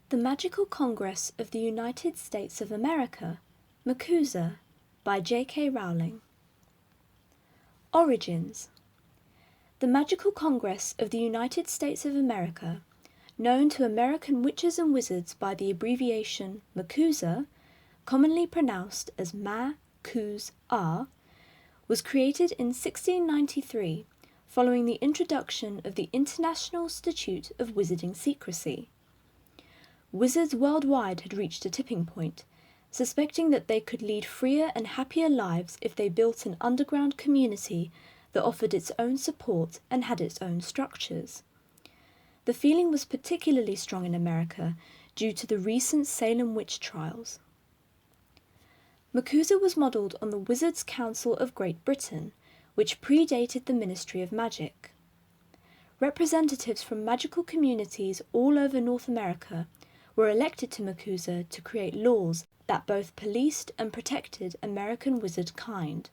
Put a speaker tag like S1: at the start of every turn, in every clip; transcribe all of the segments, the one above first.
S1: The Magical Congress of the United States of America, MACUSA, by J.K. Rowling. Origins. The Magical Congress of the United States of America, known to American witches and wizards by the abbreviation MACUSA, commonly pronounced as MACUSA, was created in 1693 following the introduction of the International Statute of Wizarding Secrecy. Wizards worldwide had reached a tipping point, suspecting that they could lead freer and happier lives if they built an underground community that offered its own support and had its own structures. The feeling was particularly strong in America due to the recent Salem witch trials. MACUSA was modelled on the Wizards' Council of Great Britain, which predated the Ministry of Magic. Representatives from magical communities all over North America were elected to MACUSA to create laws that both policed and protected American wizard kind.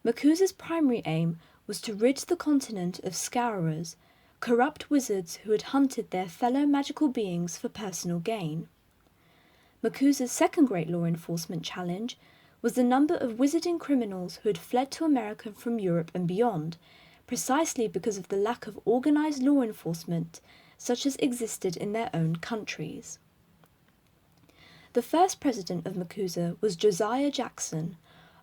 S1: MACUSA's primary aim was to rid the continent of scourers, corrupt wizards who had hunted their fellow magical beings for personal gain. MACUSA's second great law enforcement challenge was the number of wizarding criminals who had fled to America from Europe and beyond, precisely because of the lack of organized law enforcement such as existed in their own countries. The first president of MACUSA was Josiah Jackson,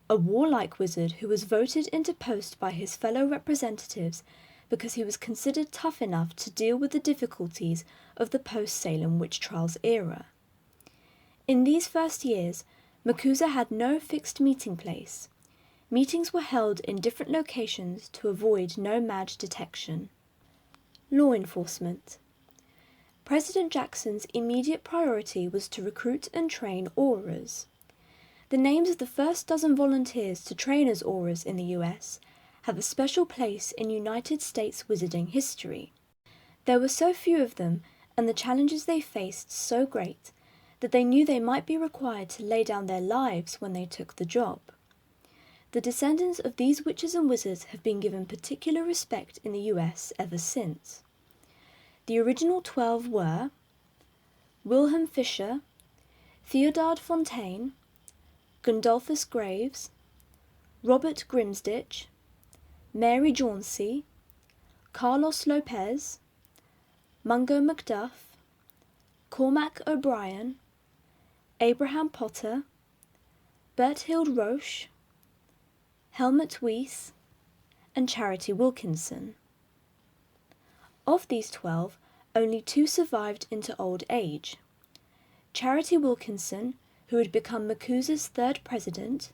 S1: a warlike wizard who was voted into post by his fellow representatives because he was considered tough enough to deal with the difficulties of the post-Salem witch trials era. In these first years, MACUSA had no fixed meeting place. Meetings were held in different locations to avoid no-maj detection. Law enforcement. President Jackson's immediate priority was to recruit and train aurors. The names of the first dozen volunteers to train as aurors in the US have a special place in United States wizarding history. There were so few of them, and the challenges they faced so great, that they knew they might be required to lay down their lives when they took the job. The descendants of these witches and wizards have been given particular respect in the US ever since. The original 12 were Wilhelm Fischer, Theodard Fontaine, Gundolphus Graves, Robert Grimsditch, Mary Jauncey, Carlos Lopez, Mungo Macduff, Cormac O'Brien, Abraham Potter, Berthild Roche, Helmut Weiss, and Charity Wilkinson. Of these 12, only 2 survived into old age. Charity Wilkinson, who had become MACUSA's third president,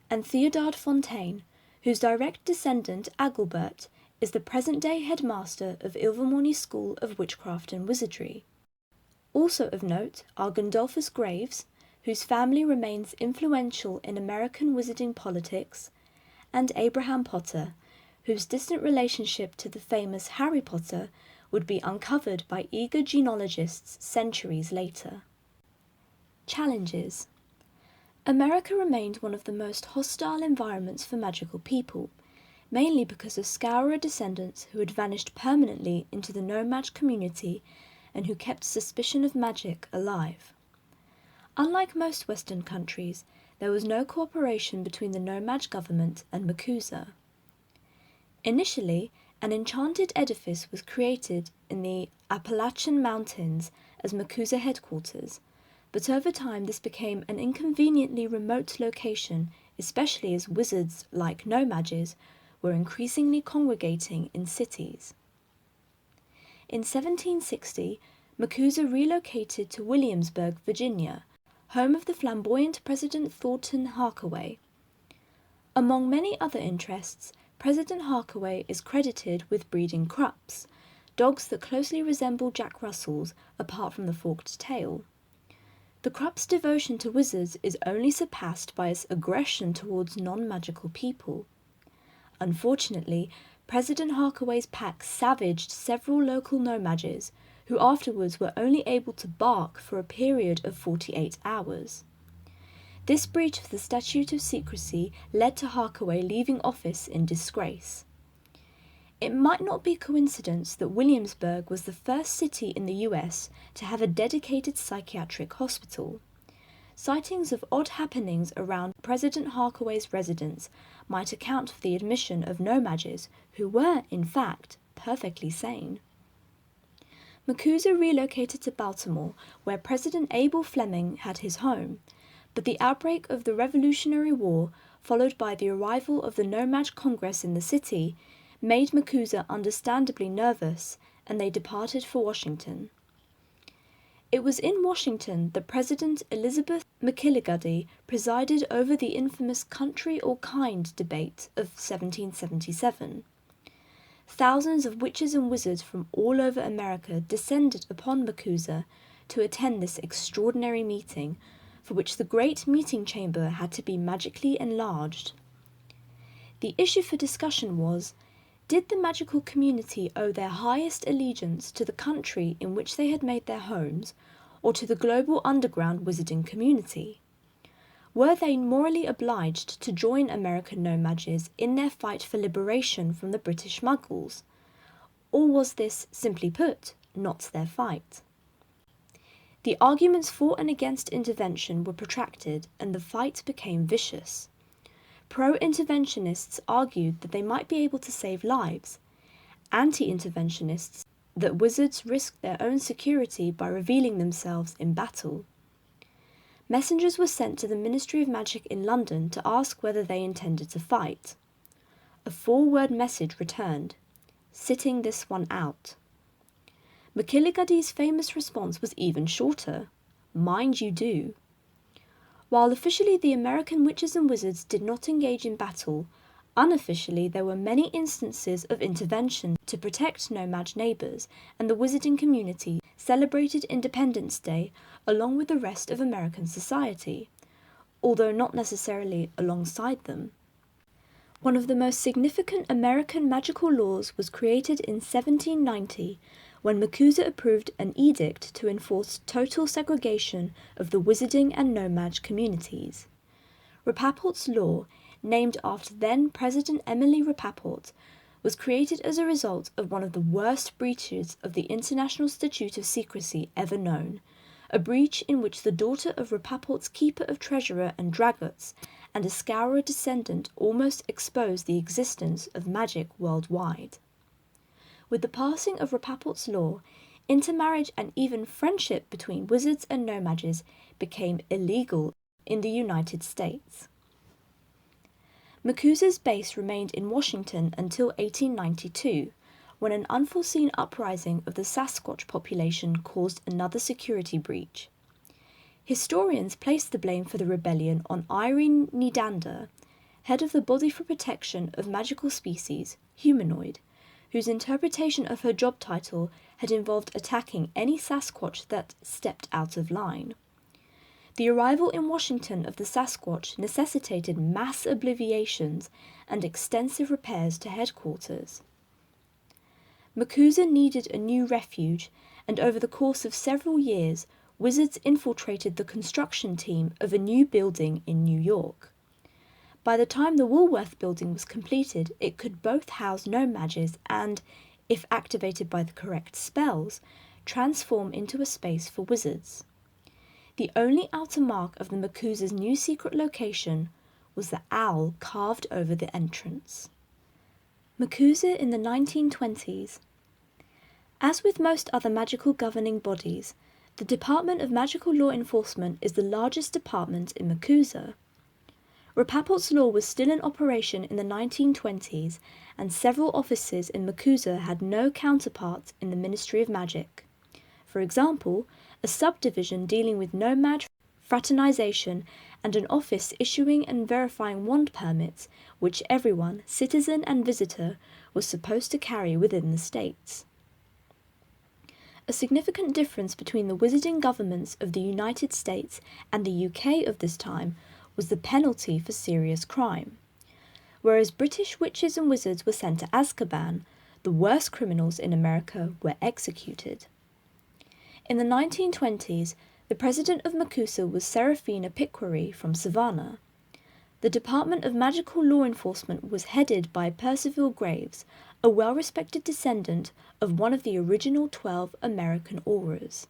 S1: and Theodard Fontaine, whose direct descendant, Agilbert, is the present-day headmaster of Ilvermorny School of Witchcraft and Wizardry. Also of note are Gundolphus Graves, whose family remains influential in American wizarding politics, and Abraham Potter, whose distant relationship to the famous Harry Potter would be uncovered by eager genealogists centuries later. Challenges. America remained one of the most hostile environments for magical people, mainly because of scourer descendants who had vanished permanently into the no-maj community and who kept suspicion of magic alive. Unlike most Western countries, there was no cooperation between the no-maj government and MACUSA. Initially, an enchanted edifice was created in the Appalachian Mountains as MACUSA headquarters, but over time this became an inconveniently remote location, especially as wizards, like no-mages, were increasingly congregating in cities. In 1760, MACUSA relocated to Williamsburg, Virginia, home of the flamboyant President Thornton Harkaway. Among many other interests, President Harkaway is credited with breeding Krupps, dogs that closely resemble Jack Russells apart from the forked tail. The Krupp's devotion to wizards is only surpassed by its aggression towards non-magical people. Unfortunately, President Harkaway's pack savaged several local no-mages, who afterwards were only able to bark for a period of 48 hours. This breach of the Statute of Secrecy led to Harkaway leaving office in disgrace. It might not be coincidence that Williamsburg was the first city in the US to have a dedicated psychiatric hospital. Sightings of odd happenings around President Harkaway's residence might account for the admission of no-Majs who were, in fact, perfectly sane. MACUSA relocated to Baltimore, where President Abel Fleming had his home, but the outbreak of the Revolutionary War, followed by the arrival of the No-Maj Congress in the city, made MACUSA understandably nervous, and they departed for Washington. It was in Washington that President Elizabeth McKilliguddy presided over the infamous Country or Kind debate of 1777. Thousands of witches and wizards from all over America descended upon MACUSA to attend this extraordinary meeting, for which the great meeting chamber had to be magically enlarged. The issue for discussion was, did the magical community owe their highest allegiance to the country in which they had made their homes, or to the global underground wizarding community? Were they morally obliged to join American no-Majs in their fight for liberation from the British Muggles? Or was this, simply put, not their fight? The arguments for and against intervention were protracted, and the fight became vicious. Pro-interventionists argued that they might be able to save lives. Anti-interventionists that wizards risked their own security by revealing themselves in battle. Messengers were sent to the Ministry of Magic in London to ask whether they intended to fight. A 4-word message returned, "Sitting this one out." McKilliguddy's famous response was even shorter, "Mind you do." While officially the American witches and wizards did not engage in battle, unofficially there were many instances of intervention to protect no-Maj neighbours, and the wizarding community celebrated Independence Day along with the rest of American society, although not necessarily alongside them. One of the most significant American magical laws was created in 1790 when MACUSA approved an edict to enforce total segregation of the wizarding and no-Maj communities. Rappaport's law, named after then-President Emily Rappaport, was created as a result of one of the worst breaches of the International Statute of Secrecy ever known, a breach in which the daughter of Rappaport's Keeper of Treasurer and Draggots and a Scourer descendant almost exposed the existence of magic worldwide. With the passing of Rappaport's law, intermarriage and even friendship between wizards and no-Majs became illegal in the United States. MACUSA's base remained in Washington until 1892, when an unforeseen uprising of the Sasquatch population caused another security breach. Historians place the blame for the rebellion on Irene Nedander, head of the Body for Protection of Magical Species, Humanoid, whose interpretation of her job title had involved attacking any Sasquatch that stepped out of line. The arrival in Washington of the Sasquatch necessitated mass obliviations and extensive repairs to headquarters. MACUSA needed a new refuge, and over the course of several years, wizards infiltrated the construction team of a new building in New York. By the time the Woolworth building was completed, it could both house no-Majs and, if activated by the correct spells, transform into a space for wizards. The only outer mark of the MACUSA's new secret location was the owl carved over the entrance. MACUSA in the 1920s. As with most other magical governing bodies, the Department of Magical Law Enforcement is the largest department in MACUSA. Rappaport's law was still in operation in the 1920s, and several offices in MACUSA had no counterpart in the Ministry of Magic. For example, a subdivision dealing with no-Maj fraternization and an office issuing and verifying wand permits, which everyone, citizen and visitor, was supposed to carry within the states. A significant difference between the wizarding governments of the United States and the UK of this time was the penalty for serious crime. Whereas British witches and wizards were sent to Azkaban, the worst criminals in America were executed. In the 1920s, the president of MACUSA was Serafina Piquery from Savannah. The Department of Magical Law Enforcement was headed by Percival Graves, a well-respected descendant of one of the original 12 American Aurors.